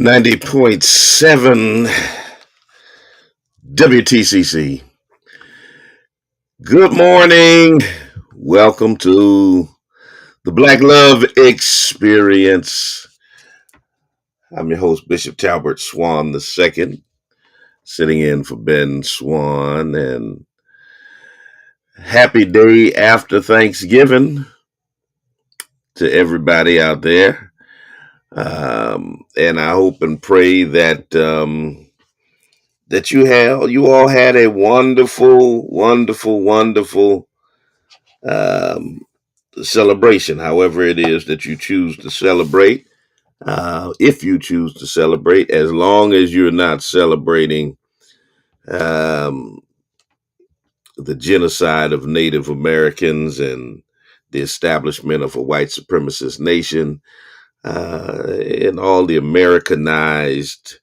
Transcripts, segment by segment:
90.7 WTCC. Good morning. Welcome to the Black Love Experience. I'm your host, Bishop Talbert Swan II, sitting in for Ben Swan. And happy day after Thanksgiving to everybody out there. And I hope and pray that you all had a wonderful, wonderful, wonderful um, celebration, however it is that you choose to celebrate. If you choose to celebrate, as long as you're not celebrating um, the genocide of Native Americans and the establishment of a white supremacist nation, and all the Americanized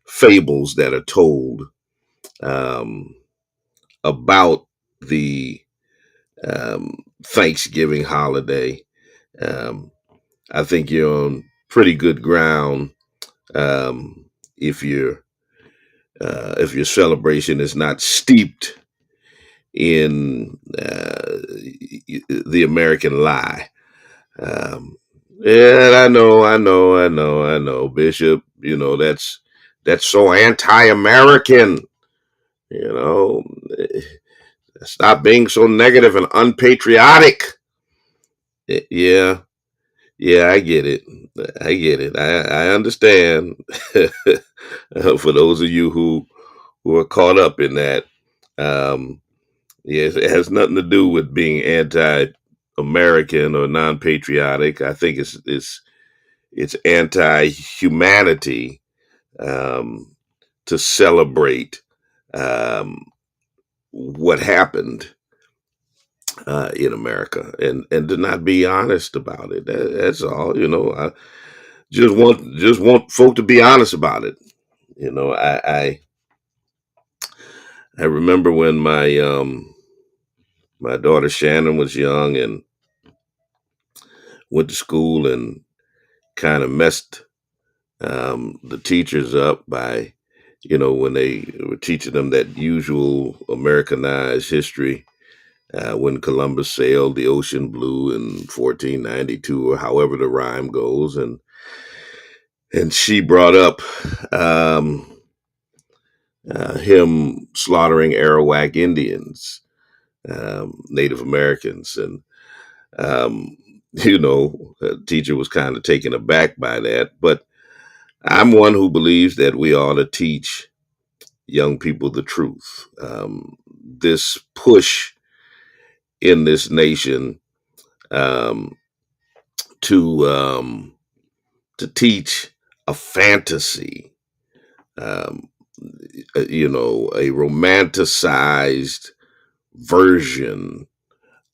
fables that are told um, about the Thanksgiving holiday. Um, I think you're on pretty good ground um, if if your celebration is not steeped in the American lie. Um, and I know, Bishop. You know that's so anti-American. You know, stop being so negative and unpatriotic. Yeah, yeah, I get it. I get it. I understand. For those of you who are caught up in that, um, yes, it has nothing to do with being anti-American or non-patriotic. I think it's anti-humanity um, to celebrate um, what happened in America and to not be honest about it. That's all. You know, I just want folk to be honest about it. You know, I remember when my daughter Shannon was young and went to school and kind of messed the teachers up by, when they were teaching them that usual Americanized history when Columbus sailed the ocean blue in 1492 or however the rhyme goes, and she brought up him slaughtering Arawak Indians, Native Americans, and um, the teacher was kind of taken aback by that. But I'm one who believes that we ought to teach young people the truth. This push in this nation um, to teach a fantasy, um, a romanticized version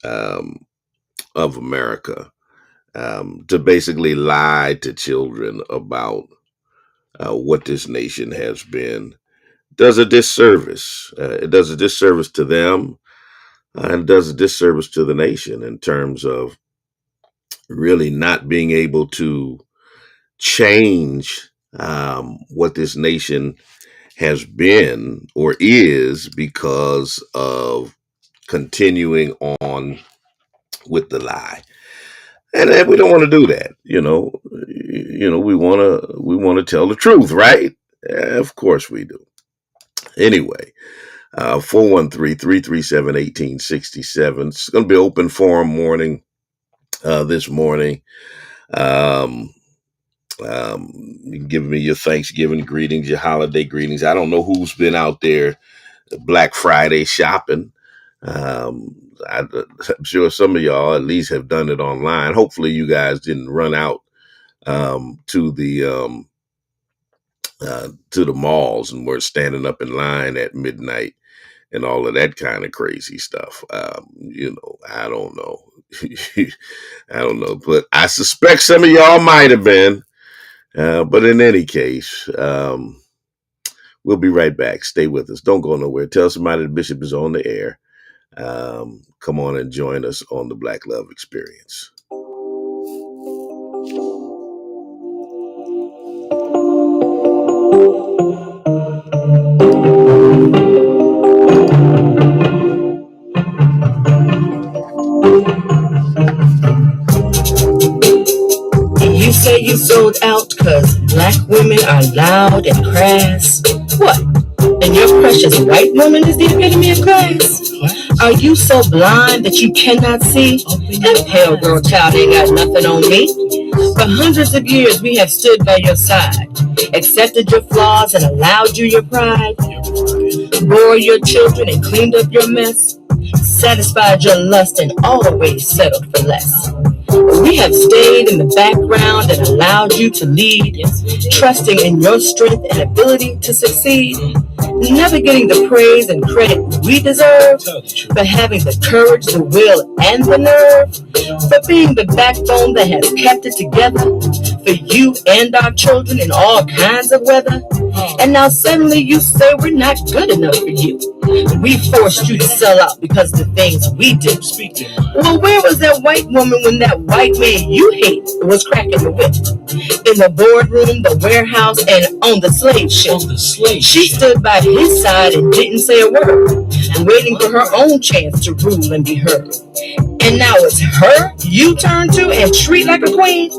um, of America, to basically lie to children about what this nation has been, does a disservice. It does a disservice to them and does a disservice to the nation in terms of really not being able to change what this nation has been or is because of continuing on with the lie. And we don't want to do that. We want to tell the truth, right? Of course we do. Anyway, 413-337-1867. It's going to be open forum morning this morning. Um, you can give me your Thanksgiving greetings, your holiday greetings. I don't know who's been out there Black Friday shopping. I'm sure some of y'all at least have done it online. Hopefully, you guys didn't run out to the malls and were standing up in line at midnight and all of that kind of crazy stuff. I don't know. I don't know, but I suspect some of y'all might have been. But in any case, we'll be right back. Stay with us. Don't go nowhere. Tell somebody the bishop is on the air. Come on and join us on the Black Love Experience. say you sold out cause black women are loud and crass. What? And your precious white woman is the epitome of class? Are you so blind that you cannot see? That pale girl child ain't got nothing on me. For hundreds of years we have stood by your side, accepted your flaws and allowed you your pride, bore your children and cleaned up your mess, satisfied your lust and always settled for less. We have stayed in the background and allowed you to lead, trusting in your strength and ability to succeed, never getting the praise and credit we deserve, but having the courage, the will, and the nerve, for being the backbone that has kept it together, for you and our children in all kinds of weather. And now suddenly you say we're not good enough for you. We forced you to sell out because of the things we did. Well, where was that white woman when that white man you hate was cracking the whip? In the boardroom, the warehouse, and on the slave ship. She stood by his side and didn't say a word, waiting for her own chance to rule and be heard. And now it's her you turn to and treat like a queen,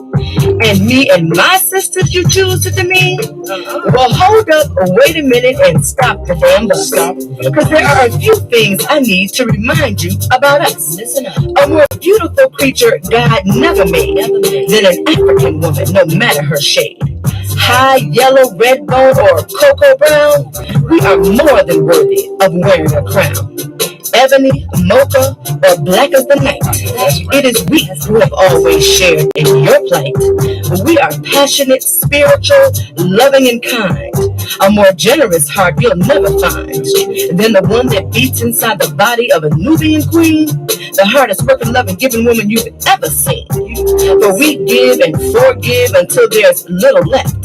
and me and my sisters you choose to demean. Well, hold up, wait a minute, and stop the damn bus. Because there are a few things I need to remind you about us. Listen up. A more beautiful creature God never made than an African woman, no matter her shade. High, yellow, red bone, or cocoa brown, we are more than worthy of wearing a crown. Ebony, mocha, or black as the night, it is we who have always shared in your plight. We are passionate, spiritual, loving, and kind. A more generous heart you'll never find than the one that beats inside the body of a Nubian queen, the hardest working, loving, giving woman you've ever seen. For we give and forgive until there's little left.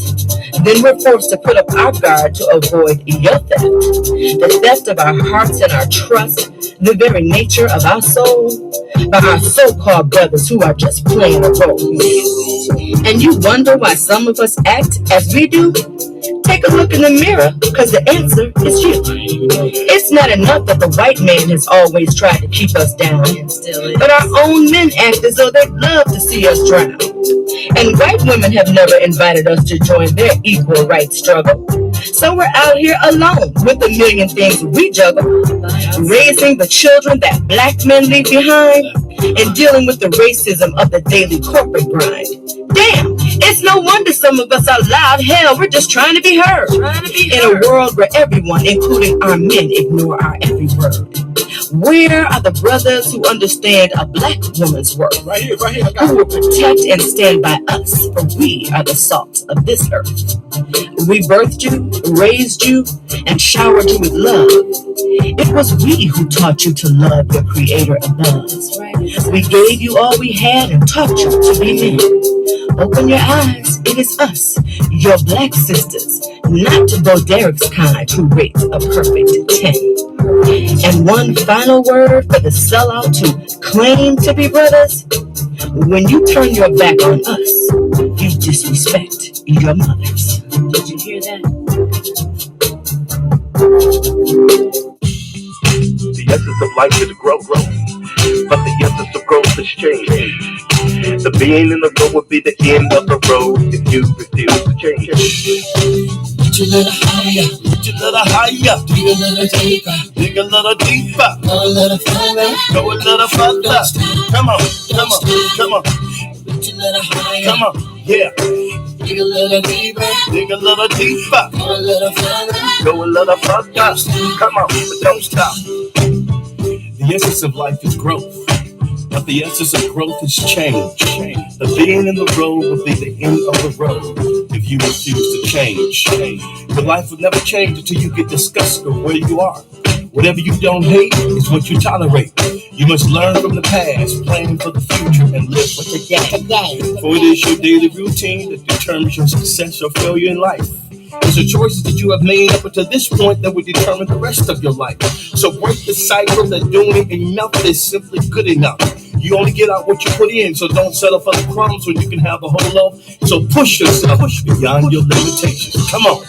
Then we're forced to put up our guard to avoid your theft. The theft of our hearts and our trust, the very nature of our soul, by our so-called brothers who are just playing a role. And you wonder why some of us act as we do? Take a look in the mirror, because the answer is you. It's not enough that the white man has always tried to keep us down, but our own men act as though they'd love to see us drown. And white women have never invited us to join their equal rights struggle. So we're out here alone with a million things we juggle, raising the children that black men leave behind, and dealing with the racism of the daily corporate grind. Damn, it's no wonder some of us are loud. Hell, we're just trying to be heard. In a world where everyone, including our men, ignore our every word. Where are the brothers who understand a black woman's worth? Right here. Who will protect and stand by us, for we are the salt of this earth. We birthed you, raised you, and showered you with love. It was we who taught you to love your creator above. We gave you all we had and taught you to be men. Open your eyes, it is us, your black sisters, not Bo Derek's kind who rate a perfect 10. And one final word for the sellout who claim to be brothers. When you turn your back on us, you disrespect your mothers. Did you hear that? The essence of life is growth, but the essence of growth is change. The being in the road will be the end of the road if you refuse to change. Reach a little higher, dig a little deeper, go a little further, Come on. reach a little higher, Come on, yeah. dig a little deeper, go a little further, Go a little further. Come on, but don't stop. The essence of life is growth, but the essence of growth is change. The being in the road will be the end of the road if you refuse to change. Your life will never change until you get disgusted with where you are. Whatever you don't hate is what you tolerate. You must learn from the past, plan for the future, and live for today. For it is your daily routine that determines your success or failure in life. It's the choices that you have made up until this point that will determine the rest of your life. So break the cycle that doing enough is simply good enough. You only get out what you put in, so don't settle for the crumbs when you can have the whole loaf. So push yourself beyond your limitations. Come on.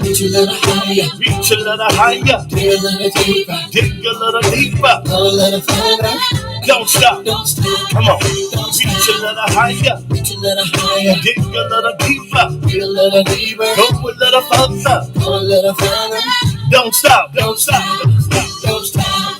reach a little higher, Reach a little higher, dig a little deeper, dig a little deeper, go a little further, Don't stop. Don't stop. Come on. Don't Reach a stop. little higher. Reach a little higher. Dig a little deeper. Dig a little deeper. Go a little further. Go a little further. Don't stop. Don't stop. Don't stop. Don't stop.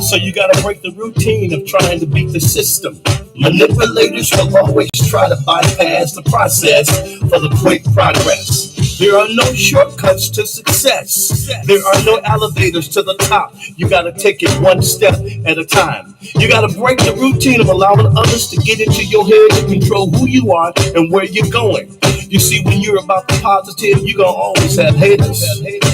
So you gotta break the routine of trying to beat the system. Manipulators will always try to bypass the process for the quick progress. There are no shortcuts to success. There are no elevators to the top. You gotta take it one step at a time. You gotta break the routine of allowing others to get into your head and control who you are and where you're going. You see, when you're about the positive, you're gonna always have haters.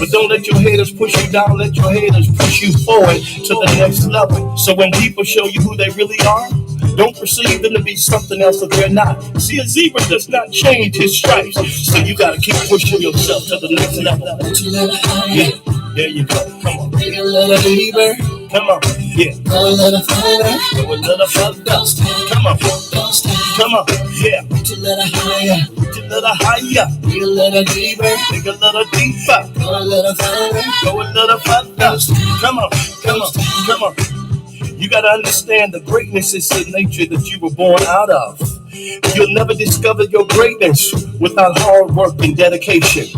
But don't let your haters push you down, let your haters push you forward to the next level. So when people show you who they really are, don't perceive them to be something else that they're not. See, a zebra does not change his stripes. So you gotta keep pushing yourself to the next level. Reach a little higher. Yeah, there you go. Come on. Dig a little deeper. Come on. Yeah. Go a little further. Go a little further. Don't stop. Come on. Don't stop. Come on. Yeah. Reach a little higher. Reach a little higher. Dig a little deeper. Dig a little deeper. Go a little further. Go a little further. Come on. Come on. Come on. You gotta understand that greatness is the nature that you were born out of. You'll never discover your greatness without hard work and dedication.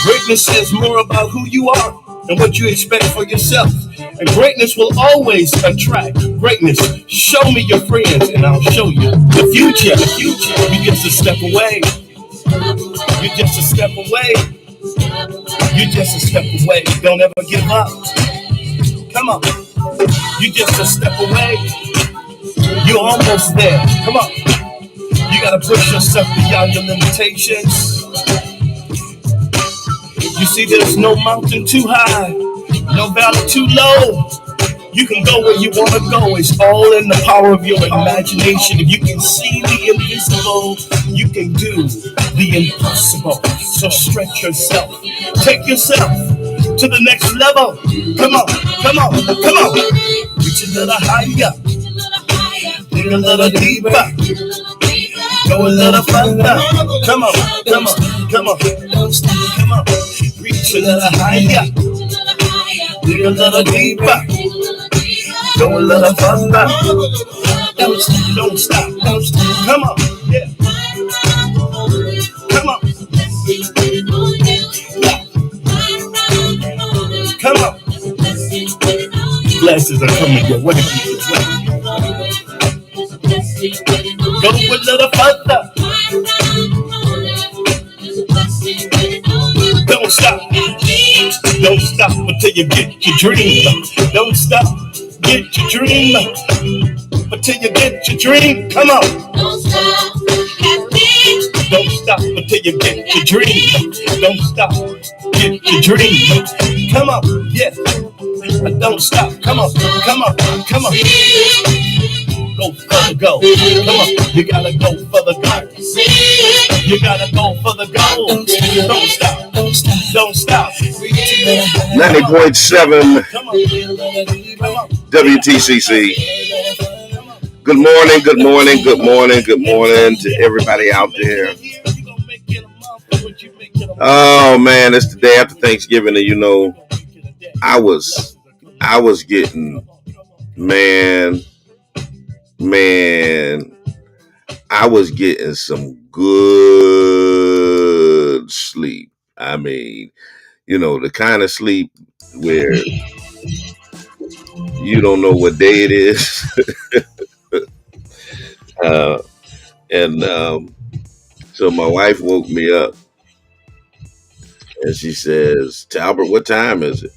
Greatness says more about who you are and what you expect for yourself. And greatness will always attract greatness. Show me your friends and I'll show you the future. The future. You just a step away. You're just a step away. You're just a step away. Don't ever give up. Come on. You just a step away. You're almost there. Come on. You gotta push yourself beyond your limitations. You see, there's no mountain too high, no valley too low. You can go where you wanna go. It's all in the power of your imagination. If you can see the invisible, you can do the impossible. So stretch yourself. Take yourself to the next level. Come on, come on, come on. Reach a little higher. Dig a little deeper. Go a little further. Come on, come on, come on. Come on. Reach a little higher. Dig a little deeper. Go a little further. Don't stop, don't stop, don't stop. Come on, yeah. Come on. Come on. Blessings are coming your way. Go a little further. Don't stop. Don't stop until you get your dream. Don't stop. Get your dream. Until you get your dream. Come on. Don't stop. Don't stop until you get your dream. Don't stop. Get your dream. Come on. Yeah. Don't stop. Come on. Come on. Come on. Go further, go. Come on. You gotta go further, go. You gotta go further, go. Don't stop. Don't stop. Don't stop. 90.7 Come on. Come on. WTCC. Good morning, good morning, good morning, good morning to everybody out there. Oh man, it's the day after Thanksgiving, and you know, I was getting, I was getting some good sleep. I mean, you know, the kind of sleep where you don't know what day it is. So my wife woke me up and she says, Talbert, what time is it?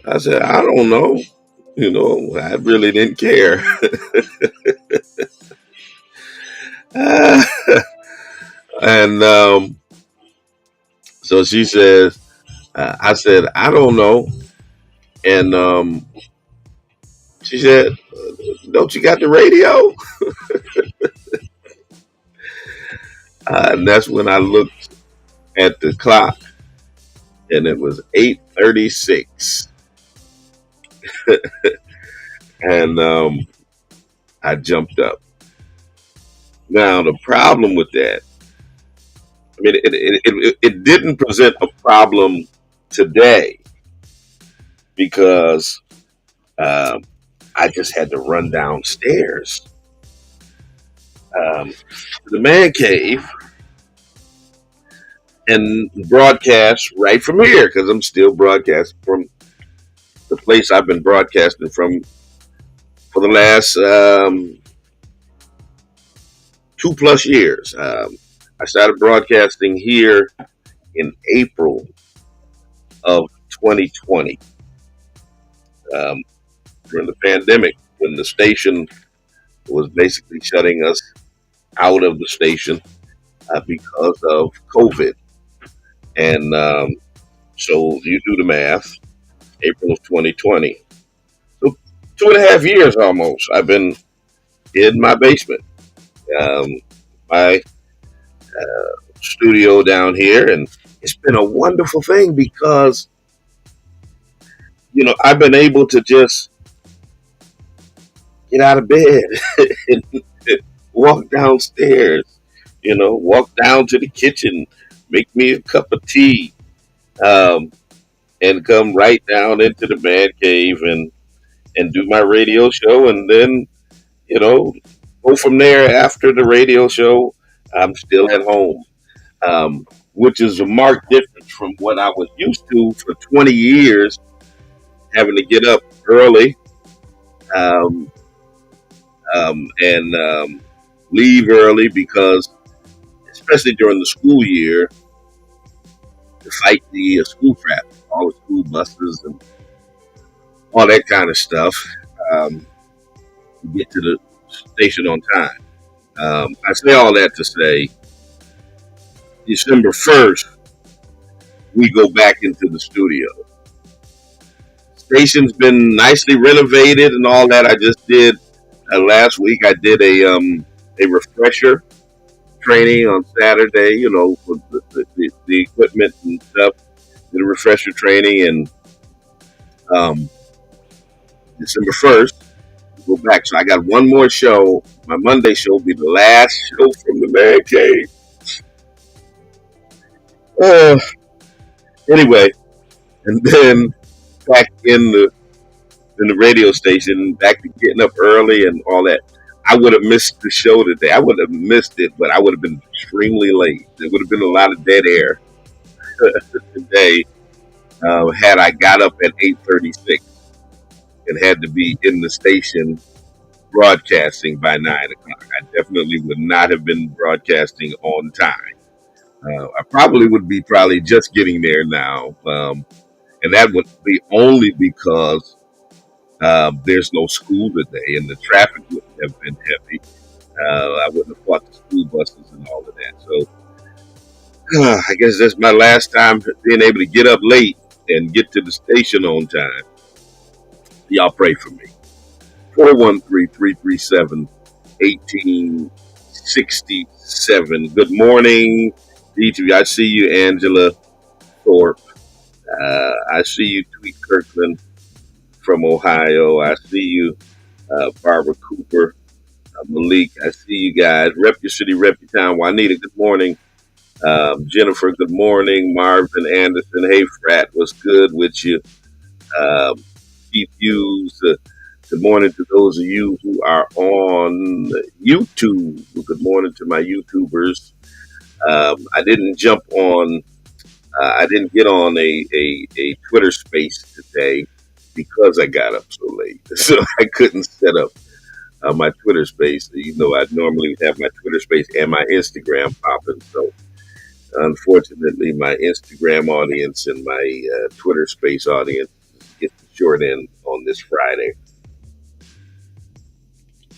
I said, I don't know. You know, I really didn't care. And so she says, I said, I don't know. And she said, don't you got the radio? And that's when I looked at the clock and it was 8:36. And I jumped up. Now, the problem with that, I mean, it didn't present a problem today because I just had to run downstairs to the man cave and broadcast right from here because I'm still broadcasting from the place I've been broadcasting from for the last 2+ years. I started broadcasting here in April of 2020 during the pandemic when the station was basically shutting us out of the station because of COVID. And so you do the math, April of 2020. So 2.5 years almost, I've been in my basement, my studio down here. And it's been a wonderful thing because, I've been able to just get out of bed and walk downstairs, walk down to the kitchen, make me a cup of tea, um, and come right down into the man cave and do my radio show, and then you know go from there. After the radio show, I'm still at home, which is a marked difference from what I was used to for 20 years, having to get up early um, and leave early because, especially during the school year, to fight the school traffic, all the school buses and all that kind of stuff, um, to get to the station on time. I say all that to say December 1st, we go back into the studio. Station's been nicely renovated and all that. I just did last week. I did a refresher training on Saturday. For the equipment and stuff. Did a refresher training, and December 1st we go back. So I got one more show. My Monday show will be the last show from the man cave. Uh, anyway, and then back in the radio station, back to getting up early and all that. I would have missed the show today. I would have missed it, but I would have been extremely late. There would have been a lot of dead air today had I got up at 8:36 and had to be in the station broadcasting by 9 o'clock. I definitely would not have been broadcasting on time. I probably would be just getting there now, and that would be only because there's no school today, and the traffic wouldn't have been heavy. I wouldn't have fought the school buses and all of that. So I guess that's my last time being able to get up late and get to the station on time. Y'all pray for me. 413-337-1867. Good morning to each of you. I see you, Angela Thorpe. I see you, Tweet Kirkland from Ohio. I see you, Barbara Cooper, Malik. I see you guys. Rep your city, rep your town. Juanita, good morning. Jennifer, good morning. Marvin Anderson, hey, Frat, what's good with you? Keith Hughes, good morning to those of you who are on YouTube. Good morning to my YouTubers. I didn't jump on, I didn't get on a Twitter space today because I got up so late. So I couldn't set up my Twitter space. I normally have my Twitter space and my Instagram popping. So unfortunately, my Instagram audience and my Twitter space audience gets the short end on this Friday.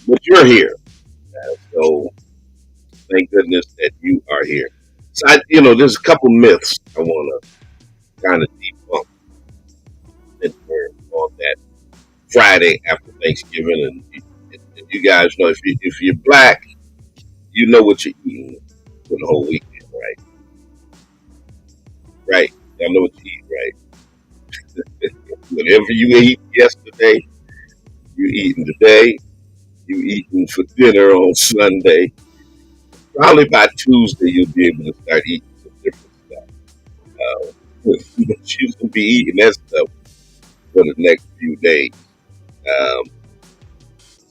But you're here. So thank goodness that you are here. So, there's a couple myths I want to kind of debunk on that Friday after Thanksgiving. And you guys know, if you're black, you know what you're eating for the whole weekend, right? Right. Y'all know what you eat, right? Whatever you ate yesterday, you eating today, you eating for dinner on Sunday. Probably by Tuesday, you'll be able to start eating some different stuff. But you're going to be eating that stuff for the next few days.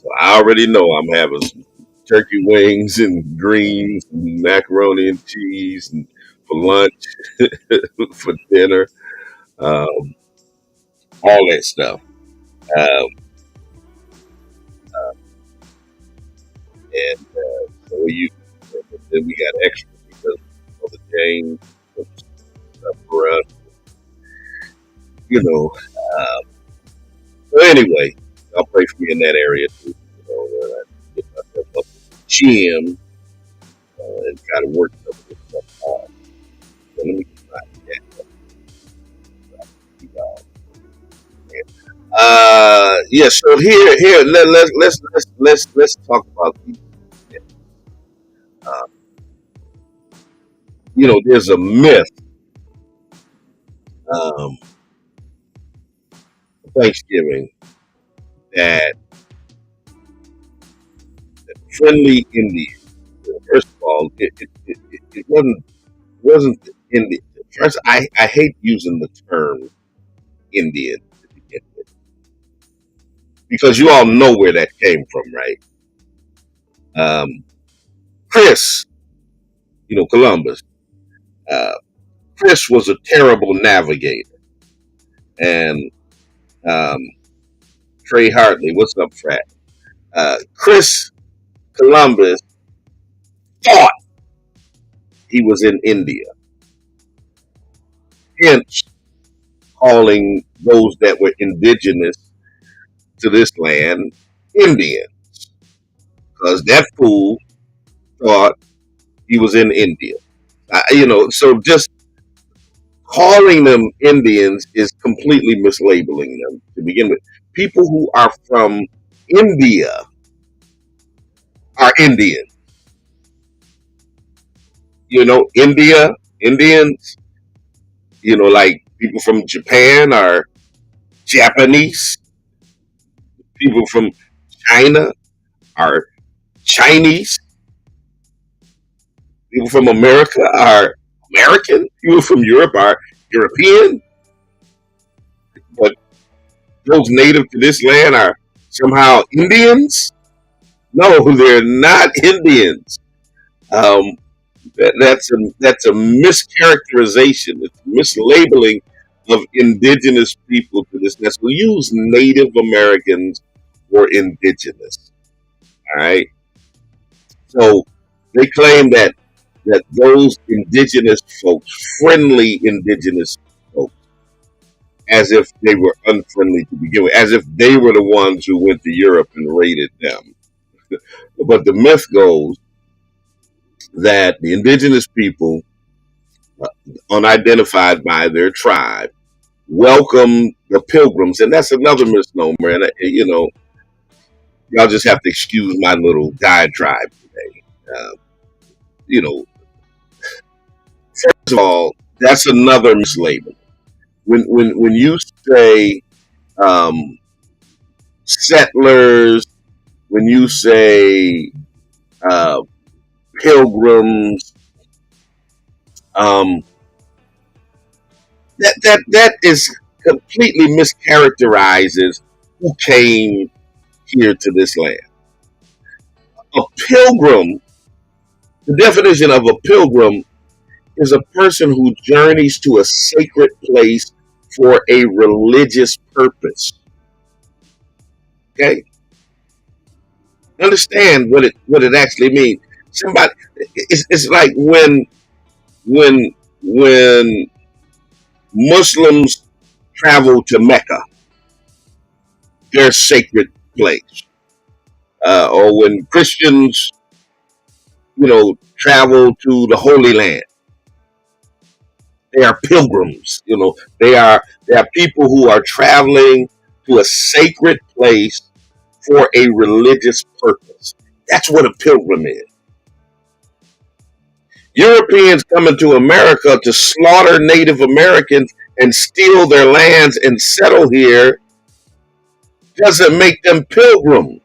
So I already know I'm having some turkey wings and greens and macaroni and cheese and for lunch, for dinner, um, all that stuff. Um, and so then we got extra because of the James stuff for us, you know. So anyway, I'll pray for me in that area too. I get myself up to the gym and try to work some of this stuff off. So let me get my yeah. So here, let's talk about these. Uh, there's a myth. Um, Thanksgiving that friendly Indian. First of all, it wasn't Indian. First, I hate using the term Indian to begin with because you all know where that came from, right? Um, Chris, Columbus. Uh, Chris was a terrible navigator, and um, Trey Hartley, what's up, Frat? Chris Columbus thought he was in India, hence calling those that were indigenous to this land Indian, because that fool thought he was in India. So just calling them Indians is completely mislabeling them to begin with. People who are from India are Indian. Indians, like people from Japan are Japanese. People from China are Chinese. People from America are American. People from Europe are European. But those native to this land are somehow Indians? No, they're not Indians. Um, that's a mischaracterization. It's mislabeling of indigenous people to this. That's we use Native Americans or indigenous. All right. So they claim that those indigenous folks, friendly indigenous folks, as if they were unfriendly to begin with, as if they were the ones who went to Europe and raided them. But the myth goes that the indigenous people, unidentified by their tribe, welcome the pilgrims, and that's another misnomer. And y'all just have to excuse my little diatribe today. You know, First of all, that's another mislabeling. When you say um, settlers, when you say uh, pilgrims, um, that is completely mischaracterizes who came here to this land. A pilgrim, the definition of a pilgrim is a person who journeys to a sacred place for a religious purpose. Okay, understand what it actually means. Somebody, it's like when Muslims travel to Mecca, their sacred place, or when Christians, travel to the Holy Land. They are pilgrims. They are people who are traveling to a sacred place for a religious purpose. That's what a pilgrim is. Europeans coming to America to slaughter Native Americans and steal their lands and settle here doesn't make them pilgrims.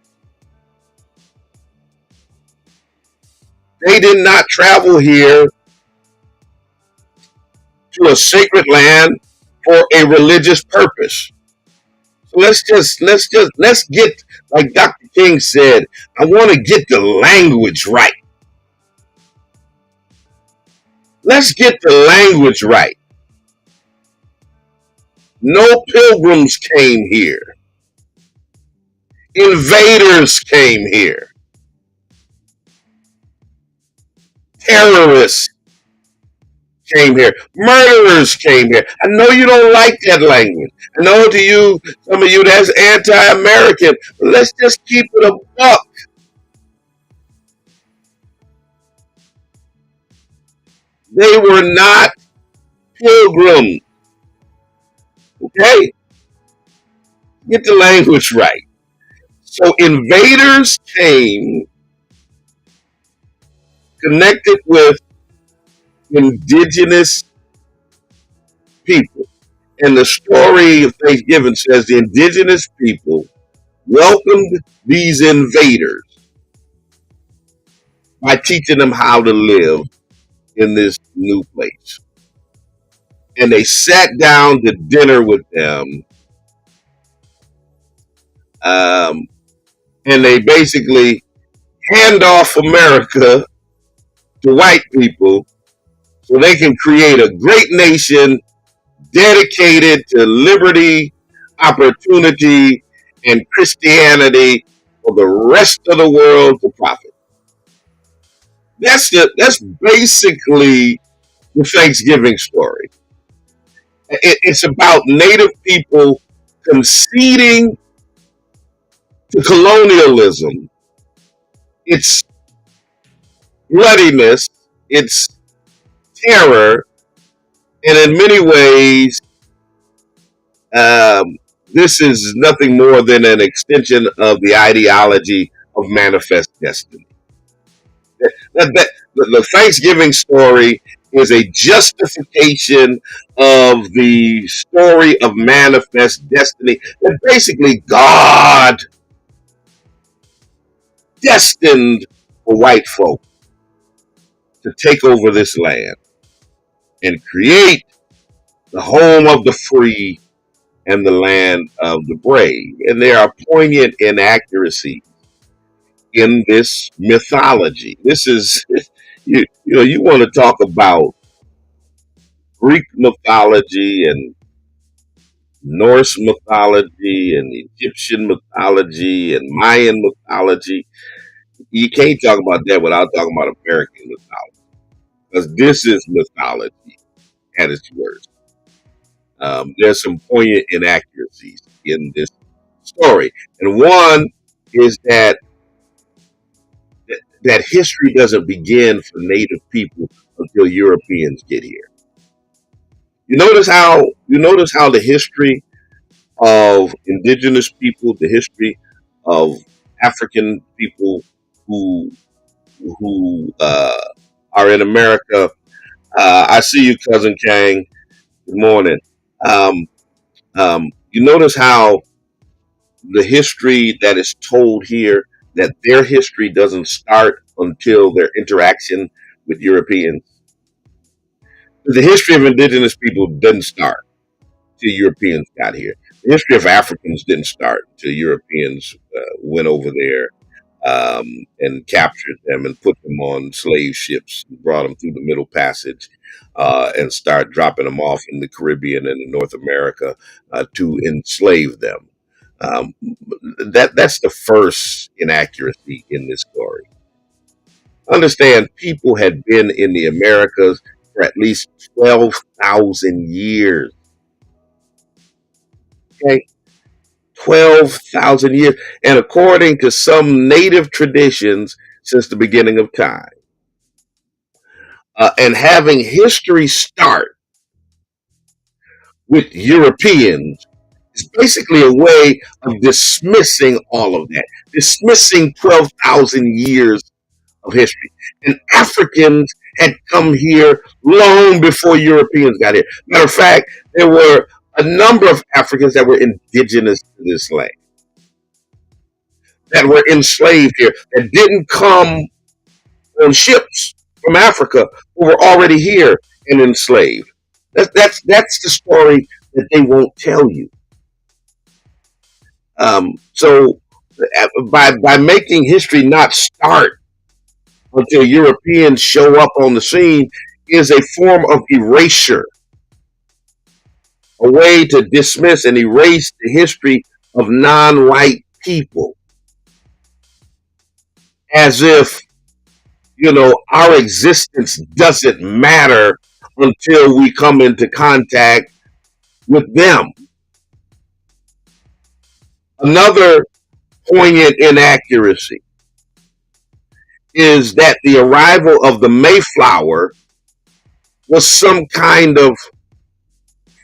They did not travel here to a sacred land for a religious purpose. So let's get, like Dr. King said, I want to get the language right. Let's get the language right. No pilgrims came here. Invaders came here. Terrorists came here. Murderers came here. I know you don't like that language. I know to you, some of you, that's anti-American. But let's just keep it a buck. They were not pilgrims. Okay? Get the language right. So invaders came connected with indigenous people. And the story of Thanksgiving says the indigenous people welcomed these invaders by teaching them how to live in this new place. And they sat down to dinner with them. And they basically hand off America to white people so they can create a great nation dedicated to liberty, opportunity, and Christianity for the rest of the world to profit. That's basically the Thanksgiving story. It's about Native people conceding to colonialism, its bloodiness, its terror, and in many ways, this is nothing more than an extension of the ideology of manifest destiny. The Thanksgiving story is a justification of the story of manifest destiny. That basically God destined for white folk to take over this land and create the home of the free and the land of the brave. And there are poignant inaccuracies in this mythology. This is, you want to talk about Greek mythology and Norse mythology and Egyptian mythology and Mayan mythology. You can't talk about that without talking about American mythology, because this is mythology at its worst. There's some poignant inaccuracies in this story, and one is that history doesn't begin for Native people until Europeans get here. You notice how the history of indigenous people, the history of African people who are in America. I see you, cousin Kang. Good morning. You notice how the history that is told here, that their history doesn't start until their interaction with Europeans. The history of indigenous people didn't start until Europeans got here. The history of Africans didn't start until Europeans went over there and captured them and put them on slave ships, and brought them through the Middle Passage, and start dropping them off in the Caribbean and in North America to enslave them. That's the first inaccuracy in this story. Understand, people had been in the Americas for at least 12,000 years. Okay, 12,000 years. And according to some native traditions, since the beginning of time. And having history start with Europeans is basically a way of dismissing all of that, dismissing 12,000 years of history. And Africans had come here long before Europeans got here. Matter of fact, there were a number of Africans that were indigenous to this land, that were enslaved here, that didn't come on ships from Africa, who were already here and enslaved. That's the story that they won't tell you. So by making history not start until Europeans show up on the scene is a form of erasure, a way to dismiss and erase the history of non-white people, as if our existence doesn't matter until we come into contact with them. Another poignant inaccuracy is that the arrival of the Mayflower was some kind of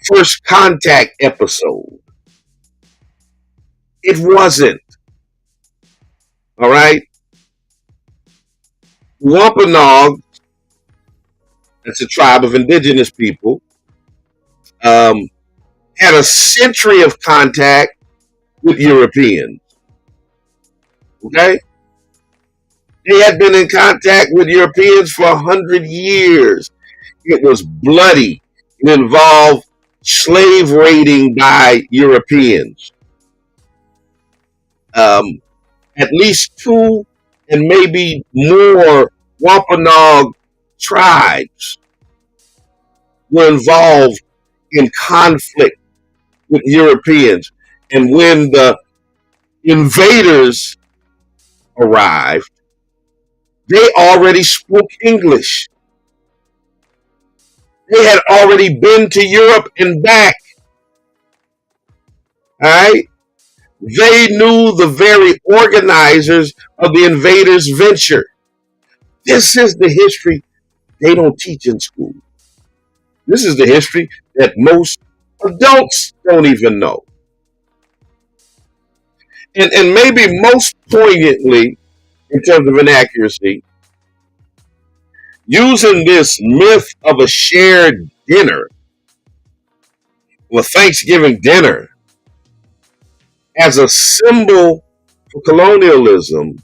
first contact episode. It wasn't. All right. Wampanoag, that's a tribe of indigenous people, had a century of contact with Europeans. Okay? They had been in contact with Europeans for 100 years. It was bloody. It involved slave raiding by Europeans. At least 2 and maybe more Wampanoag tribes were involved in conflict with Europeans. And when the invaders arrived, they already spoke English. They had already been to Europe and back. All right? They knew the very organizers of the invaders' venture. This is the history they don't teach in school. This is the history that most adults don't even know. And maybe most poignantly, in terms of inaccuracy, using this myth of a shared dinner, or Thanksgiving dinner, as a symbol for colonialism,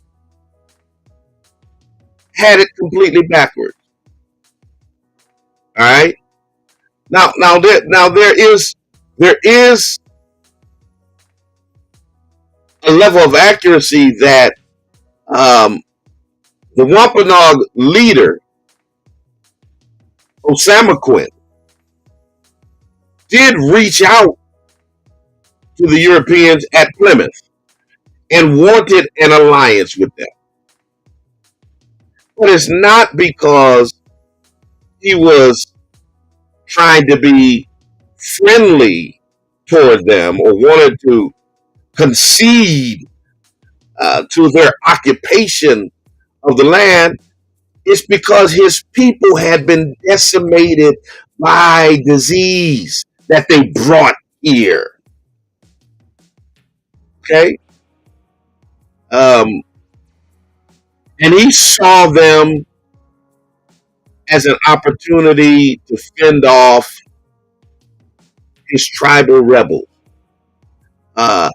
had it completely backwards. All right. Now there is a level of accuracy that the Wampanoag leader, Osamoquin, did reach out to the Europeans at Plymouth and wanted an alliance with them. But it's not because he was trying to be friendly toward them or wanted to concede to their occupation of the land. It's because his people had been decimated by disease that they brought here. Okay? And he saw them as an opportunity to fend off his tribal rebels. But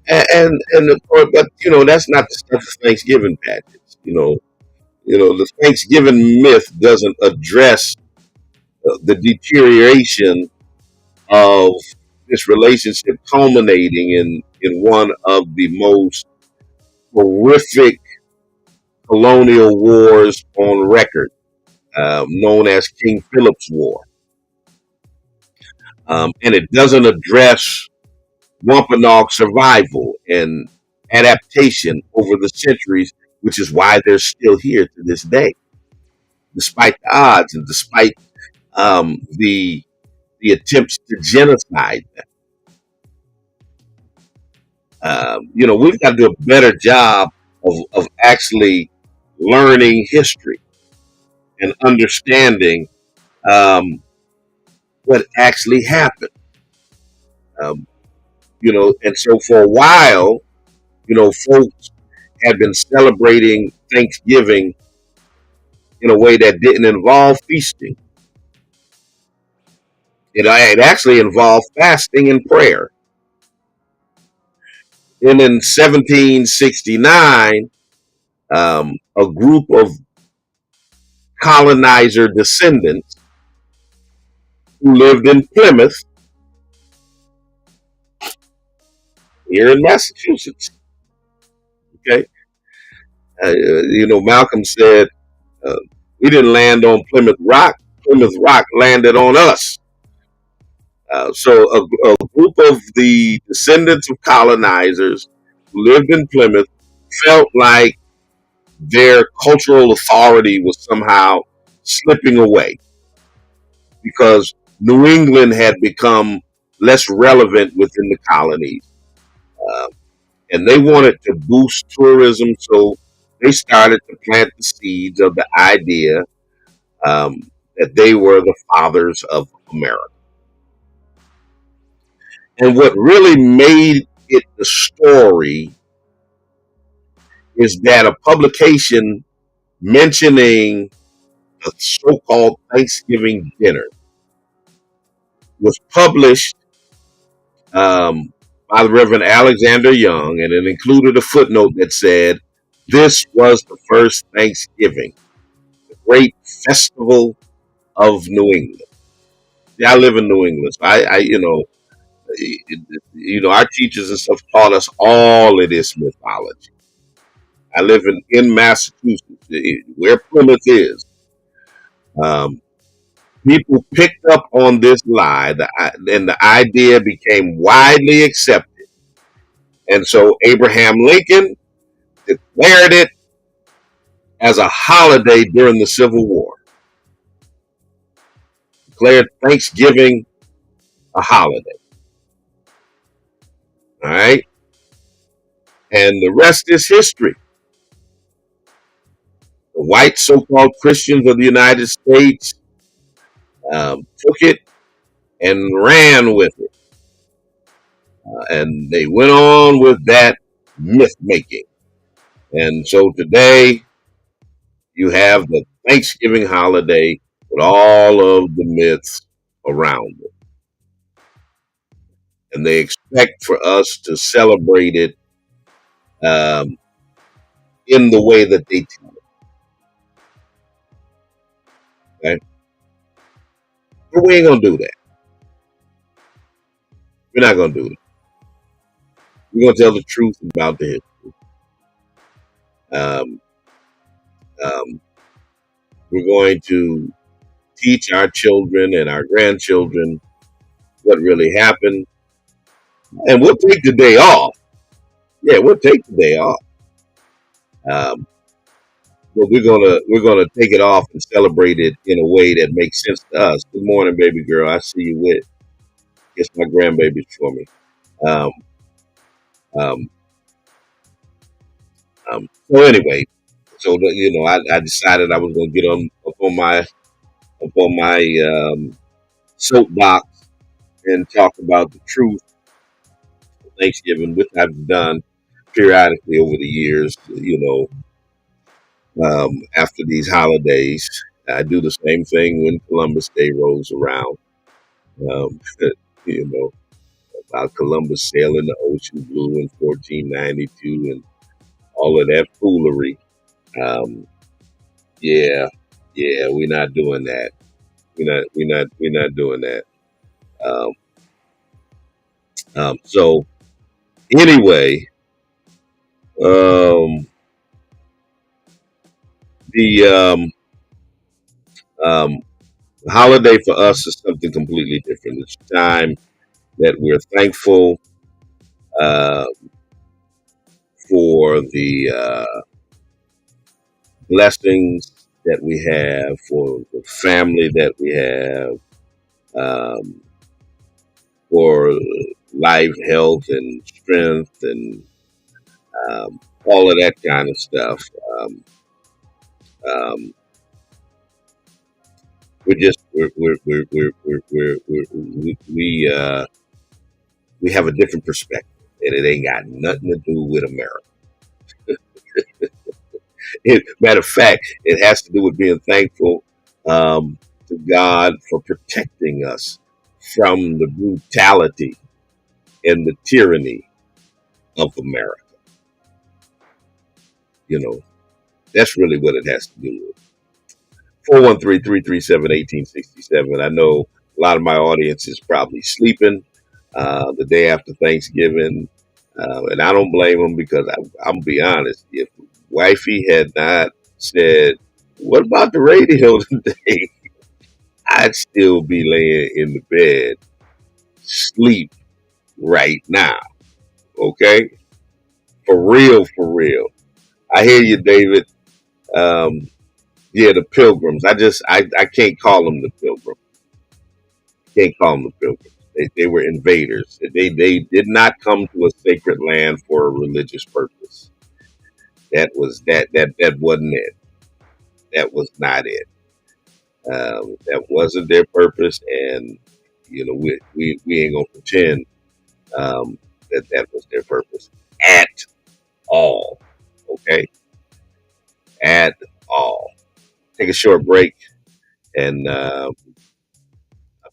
that's not the stuff of Thanksgiving patches. The Thanksgiving myth doesn't address the deterioration of this relationship culminating in one of the most horrific colonial wars on record, known as King Philip's War. And it doesn't address Wampanoag survival and adaptation over the centuries, which is why they're still here to this day, despite the odds and despite the attempts to genocide them. We've got to do a better job of actually learning history and understanding what actually happened. And so for a while, folks had been celebrating Thanksgiving in a way that didn't involve feasting. It actually involved fasting and prayer. And in 1769, a group of colonizer descendants who lived in Plymouth, here in Massachusetts, Okay, Malcolm said we didn't land on Plymouth Rock. Plymouth Rock landed on us. So a group of the descendants of colonizers who lived in Plymouth felt like their cultural authority was somehow slipping away because New England had become less relevant within the colonies. Uh, and they wanted to boost tourism, so they started to plant the seeds of the idea um, that they were the fathers of America. And what really made it the story is that a publication mentioning a so-called Thanksgiving dinner was published by the Reverend Alexander Young, and it included a footnote that said, "This was the first Thanksgiving, the great festival of New England." Yeah, I live in New England, so our teachers and stuff taught us all of this mythology. I live in Massachusetts, where Plymouth is. Um, People picked up on this lie, and the idea became widely accepted. And so Abraham Lincoln declared it as a holiday during the Civil War. Declared Thanksgiving a holiday. All right. And the rest is history. The white so-called Christians of the United States took it and ran with it. And they went on with that myth making. And so today you have the Thanksgiving holiday with all of the myths around it. And they expect for us to celebrate it in the way that they tell it. Okay? But we ain't going to do that. We're not going to do that. We're going to tell the truth about the history. We're going to teach our children and our grandchildren what really happened. And we'll take the day off. Yeah, we'll take the day off. But we're gonna take it off and celebrate it in a way that makes sense to us. Good morning, baby girl. I see you with. Guess my grandbaby's for me. Um, um, so anyway, I decided I was gonna get up on my soapbox and talk about the truth of Thanksgiving, which I've done periodically over the years. After these holidays, I do the same thing when Columbus Day rolls around. Um, about Columbus sailing the ocean blue in 1492 and all of that foolery. Yeah, we're not doing that. We're not doing that. So anyway, the holiday for us is something completely different. It's a time that we're thankful uh, for the blessings that we have, for the family that we have, um, for life, health, and strength, and all of that kind of stuff. Um, um, we have a different perspective, and it ain't got nothing to do with America. Matter of fact, it has to do with being thankful to God for protecting us from the brutality and the tyranny of America. That's really what it has to do with. 413-337-1867. I know a lot of my audience is probably sleeping the day after Thanksgiving. And I don't blame him because I'm gonna be honest. If wifey had not said, "What about the radio today?" I'd still be laying in the bed, sleep right now. Okay, for real, for real. I hear you, David. Um, yeah, the Pilgrims. I can't call them the Pilgrims. Can't call them the Pilgrims. They were invaders. They did not come to a sacred land for a religious purpose. That wasn't it. That was not it. That wasn't their purpose, and we ain't gonna pretend that was their purpose at all. Okay, at all. Take a short break, and I'll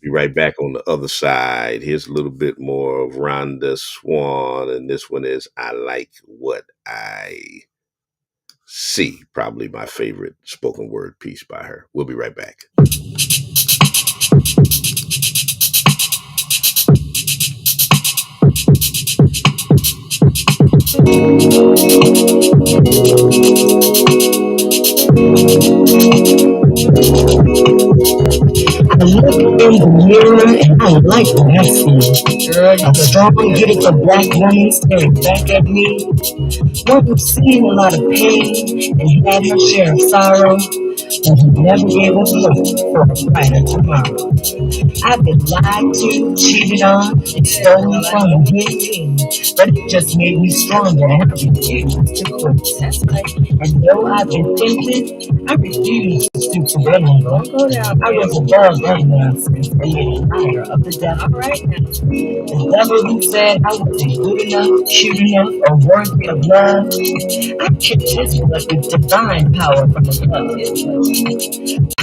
be right back on the other side. Here's a little bit more of Rhonda Swan, and this one is "I Like What I See." Probably my favorite spoken word piece by her. We'll be right back. I look in the mirror and I like what I see. A strong, beautiful black woman staring back at me. One who's seen a lot of pain and had her share of sorrow, but who never gave up hope for a brighter tomorrow. I've been lied to, cheated on, and stolen from and hit, but it just made me stronger and I refuse to quit. And though I've been tempted, I refuse to stoop to their level. I was above that nonsense and made a liar of the devil. The devil who said I wasn't good enough, cute enough, or worthy of love, I kicked his butt with divine power from above.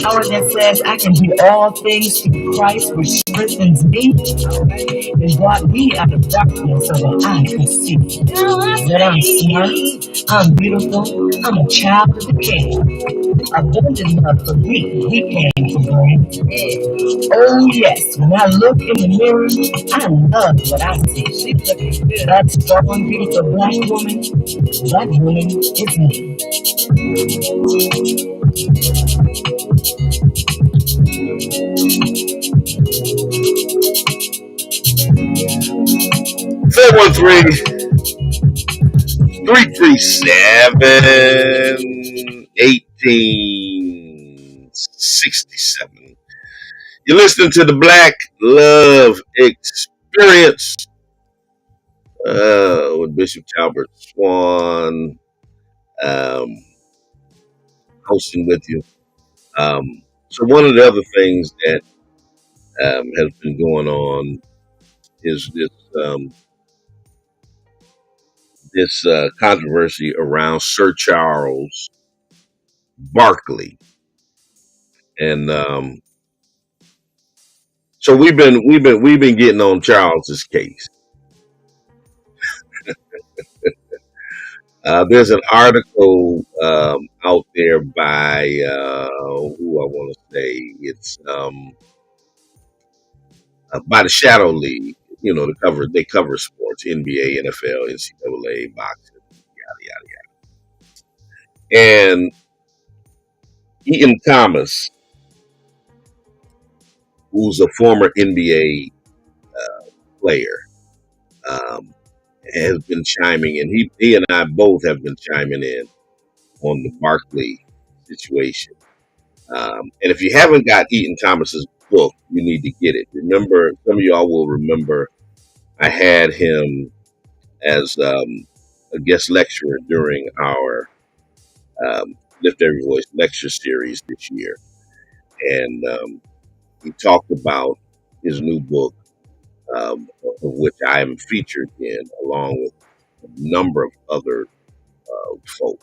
Power that says I can do all things through Christ, which strengthens me, and brought me out of darkness so that I could see that I'm smart, I'm beautiful, I'm a child of the King. Abundant love for me, He came to bring. Oh yes, when I look in the mirror, I love what I see. That strong, beautiful black woman is me. 413-337-1867. You're listening to the Black Love Experience with Bishop Talbert Swan um, hosting with you. So one of the other things that has been going on is this controversy around Sir Charles Barkley, and so we've been getting on Charles's case. There's an article out there by who I want to say it's by the Shadow League. You know, they cover sports, NBA, NFL, NCAA, boxing, yada yada yada. And Ian Thomas, who's a former NBA player, um, has been chiming in. He and I both have been chiming in on the Barkley situation. And if you haven't got Eaton Thomas's book, you need to get it. Remember, some of y'all will remember I had him as a guest lecturer during our Lift Every Voice lecture series this year. And he talked about his new book, of which I am featured in, along with a number of other folk,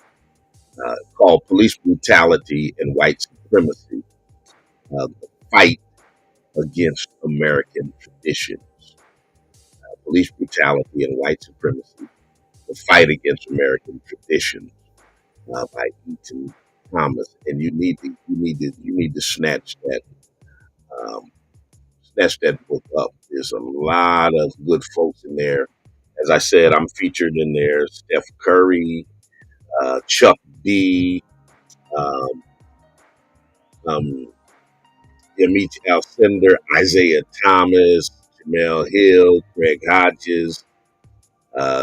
called Police Brutality and White Supremacy, the Fight Against American Traditions. Police Brutality and White Supremacy, the Fight Against American Traditions, by Eaton Thomas. And you need to um, snatch that book up. There's a lot of good folks in there As I said, I'm featured in there. Steph Curry, Chuck D, um, um, Yamiche Alcindor, Isaiah Thomas, Jamel Hill, Greg Hodges,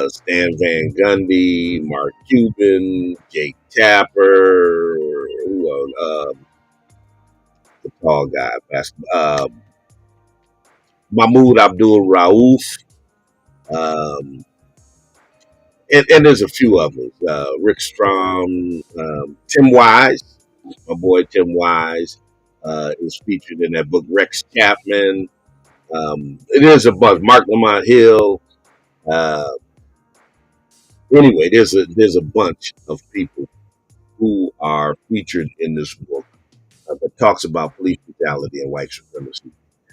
Stan Van Gundy, Mark Cuban, Jake Tapper, the tall guy, Mahmoud Abdul Rauf, um, and there's a few others. Rick Strom, Tim Wise, my boy Tim Wise, is featured in that book. Rex Chapman. It is a bunch. Mark Lamont Hill. Uh, anyway, there's a bunch of people who are featured in this book that talks about police brutality and white supremacy.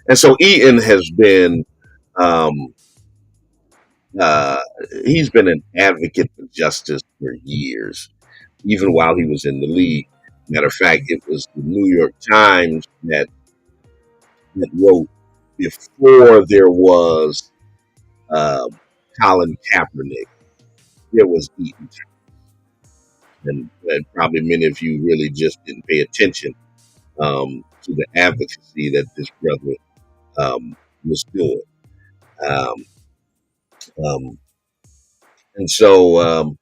And so Eaton has been um, uh, he's been an advocate for justice for years, even while he was in the league. Matter of fact, it was the New York Times that wrote before there was uh, Colin Kaepernick, there was Eaton. And probably many of you really just didn't pay attention to the advocacy that this brother was doing. Um, um, and so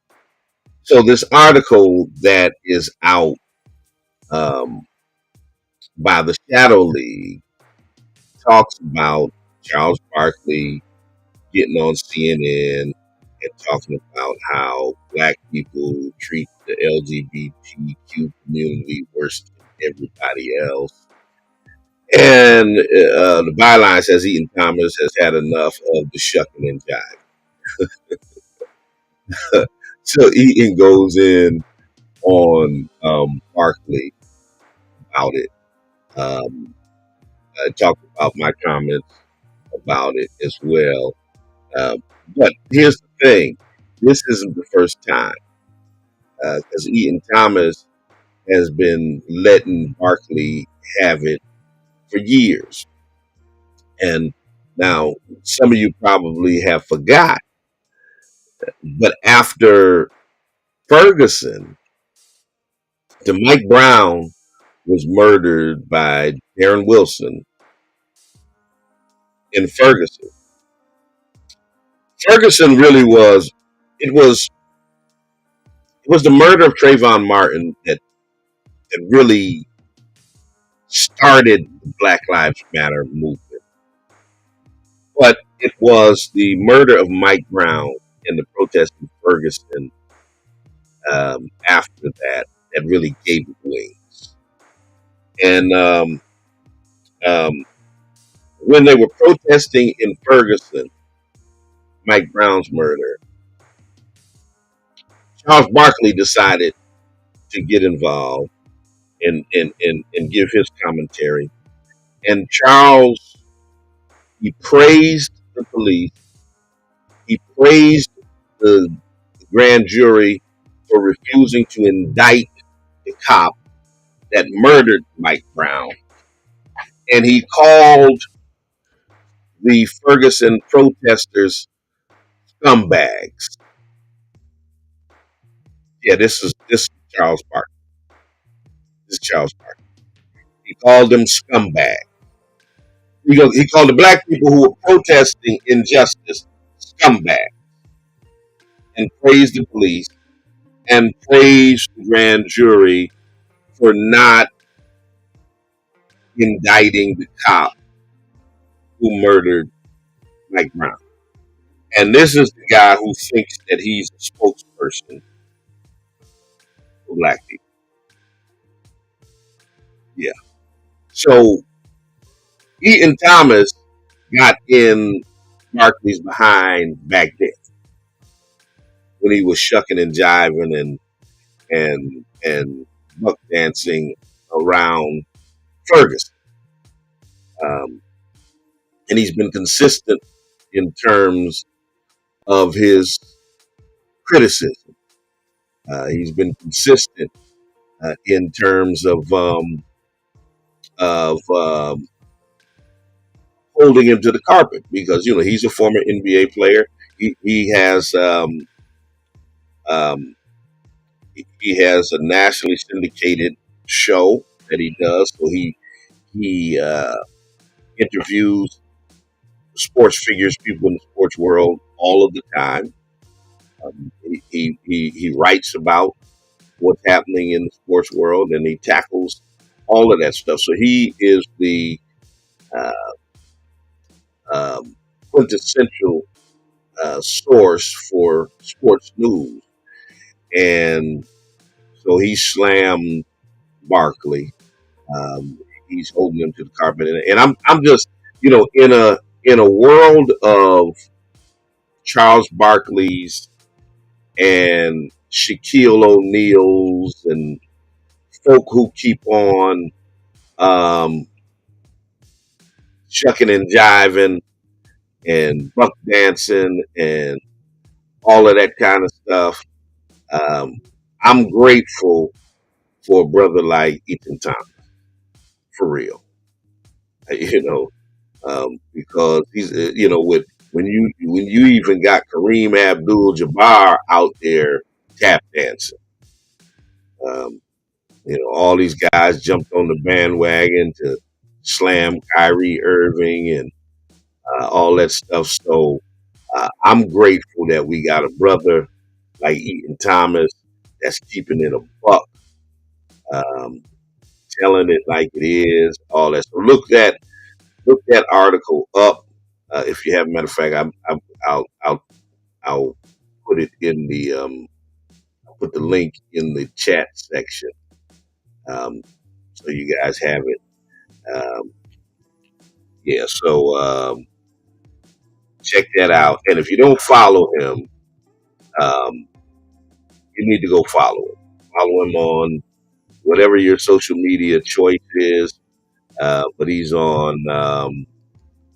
this article that is out um, by the Shadow League talks about Charles Barkley getting on CNN and talking about how black people treat the LGBTQ community worse than everybody else. And the byline says Eaton Thomas has had enough of the shucking and jive. So Eaton goes in on Barkley about it. I talked about my comments about it as well. But here's the thing. This isn't the first time. Because Eaton Thomas has been letting Barkley have it for years. And now some of you probably have forgot, but after Ferguson, the Mike Brown was murdered by Darren Wilson in Ferguson. Ferguson really was the murder of Trayvon Martin that really started the Black Lives Matter movement. But it was the murder of Mike Brown and the protest in Ferguson after that really gave it wings. And when they were protesting in Ferguson, Mike Brown's murder, Charles Barkley decided to get involved and give his commentary. And Charles, he praised the police. He praised the grand jury for refusing to indict the cop that murdered Mike Brown. And he called the Ferguson protesters scumbags. Yeah, this is Charles Barkley. This is Charles Barkley. He called them scumbags. He called the black people who were protesting injustice scumbags, and praised the police and praised the grand jury for not indicting the cop who murdered Mike Brown. And this is the guy who thinks that he's a spokesperson for black people. Yeah. So Eaton Thomas got in Barkley's behind back then when he was shucking and jiving and buck dancing around Ferguson. And he's been consistent in terms of his criticism. He's been consistent in terms of holding him to the carpet because, he's a former NBA player. he has um, he has a nationally syndicated show that he does. So he interviews sports figures, people in the sports world, all of the time. He writes about what's happening in the sports world, and he tackles all of that stuff. So he is the uh, um, quintessential source for sports news, and so he slammed Barkley. Um, he's holding him to the carpet, and I'm just in a world of Charles Barkley's and Shaquille O'Neal's and folk who keep on um, shucking and jiving and buck dancing and all of that kind of stuff. Um, I'm grateful for a brother like Ethan Thomas, for real. Because he's with when you even got Kareem Abdul-Jabbar out there tap dancing. Um, all these guys jumped on the bandwagon to slam Kyrie Irving and all that stuff. So I'm grateful that we got a brother like Eaton Thomas that's keeping it a buck, um, telling it like it is, all that. So look that article up if you have. Matter of fact, I'll put it in the I'll put the link in the chat section, um, so you guys have it. Um, yeah, so check that out. And if you don't follow him, um, you need to go follow him. Follow him on whatever your social media choice is. But he's on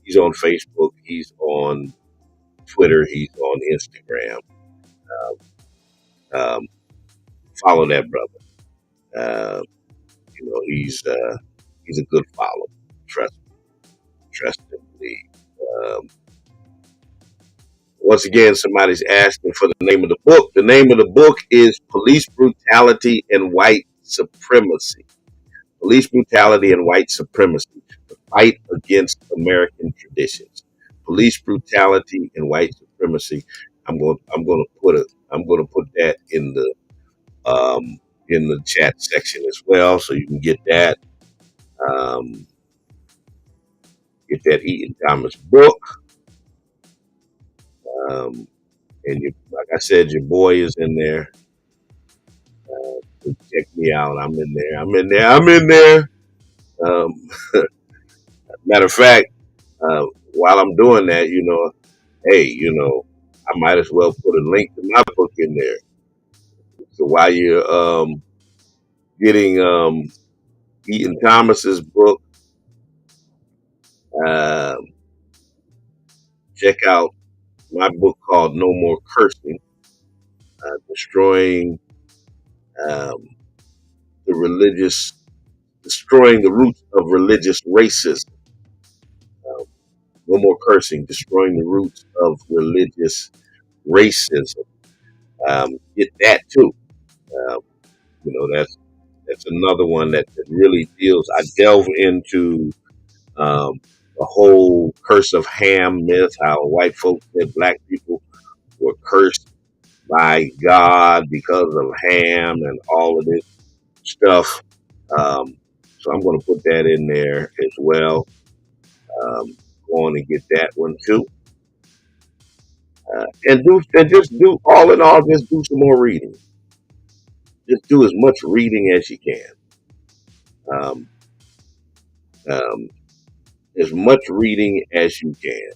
Facebook, he's on Twitter, he's on Instagram. Um, Follow that brother. Uh, he's a good follow. Trust and believe. Um, Once again, somebody's asking for the name of the book. The name of the book is Police Brutality and White Supremacy. Police Brutality and White Supremacy, the fight against American traditions. Police Brutality and White Supremacy. I'm going to put that in the chat section as well, so you can get that. Um, get that Eaton Thomas book. And like I said, your boy is in there. Check me out. I'm in there. I'm in there. Um, Matter of fact, while I'm doing that, hey, I might as well put a link to my book in there. So while you're getting Eaton Thomas's book, um, check out my book called No More Cursing, destroying um, destroying the roots of religious racism. Uh, no More Cursing, destroying the roots of religious racism. Get that too. Um, that's another one that really deals. I delve into the whole curse of Ham myth, how white folks said black people were cursed by God because of Ham and all of this stuff. Um, so I'm going to put that in there as well. Go on and get that one too. And just do all in all, just do some more reading. Just do as much reading as you can. Um, um, as much reading as you can.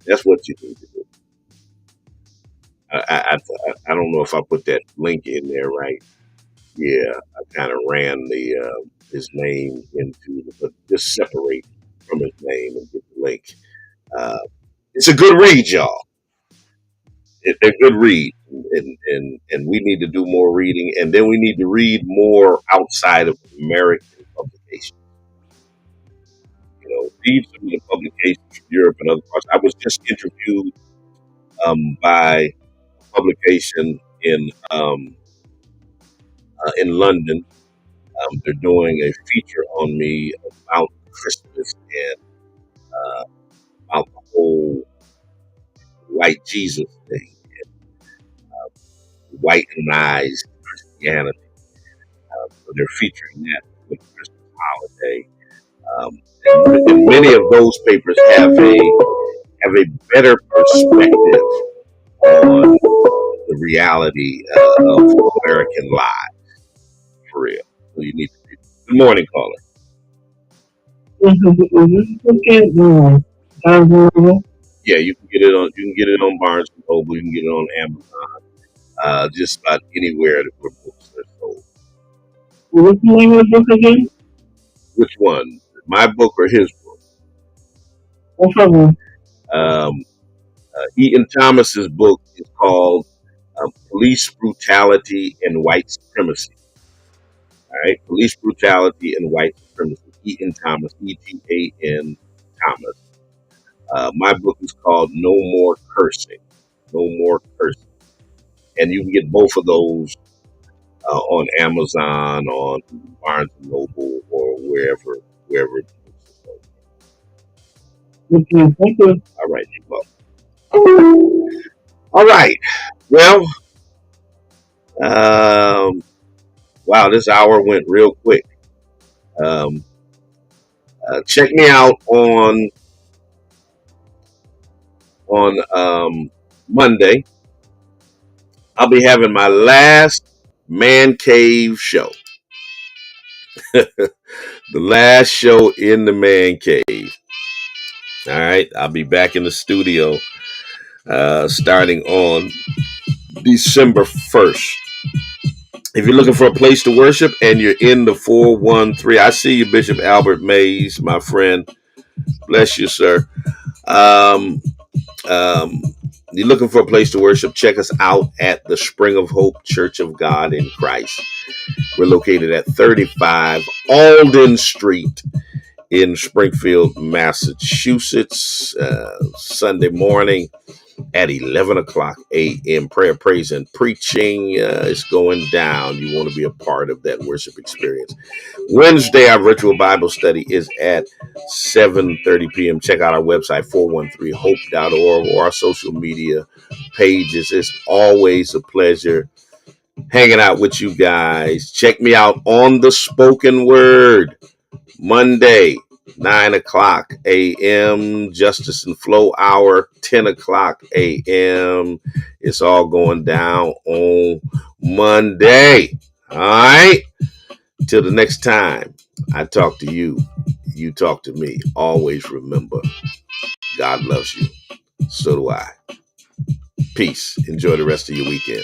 That's what you need to do. I don't know if I put that link in there right. Yeah, I kind of ran his name into but just separate from his name and get the link. Uh, it's a good read, y'all. It's a good read, and we need to do more reading, and then we need to read more outside of American publications. Read some of the publications from Europe and other parts. I was just interviewed by publication in London. They're doing a feature on me about Christmas and about the whole white Jesus thing, whitenized Christianity. So they're featuring that with the Christmas holiday. And many of those papers have a better perspective on the reality of American lives, for real. So you need to read it. Good morning, caller. Yeah, you can get it on Barnes and Noble. You can get it on Amazon. Just about anywhere that where books are sold. What's the name of the book again? Which one? My book or his book? What's of them? Eaton Thomas's book is called Police Brutality and White Supremacy. All right, Police Brutality and White Supremacy. Eaton Thomas, E-T-A-N Thomas. My book is called No More Cursing. No More Cursing. And you can get both of those on Amazon, on Barnes and Noble, or wherever the books are sold. Okay, thank you. All right, you're welcome. All right. Well, wow, this hour went real quick. Check me out on Monday. I'll be having my last Man Cave show. The last show in the Man Cave. All right, I'll be back in the studio starting on December 1st. If you're looking for a place to worship and you're in the 413, I see you, Bishop Albert Mays, my friend. Bless you, sir. You're looking for a place to worship, check us out at the Spring of Hope Church of God in Christ. We're located at 35 Alden Street in Springfield, Massachusetts. Sunday morning at 11 o'clock a.m. Prayer, praise, and preaching is going down. You want to be a part of that worship experience. Wednesday, our virtual Bible study is at 7:30 p.m. Check out our website, 413hope.org, or our social media pages. It's always a pleasure hanging out with you guys. Check me out on the Spoken Word, Monday, 9 o'clock a.m. Justice and Flow Hour, 10 o'clock a.m. It's all going down on Monday. All right? Till the next time I talk to you, you talk to me. Always remember, God loves you. So do I. Peace. Enjoy the rest of your weekend.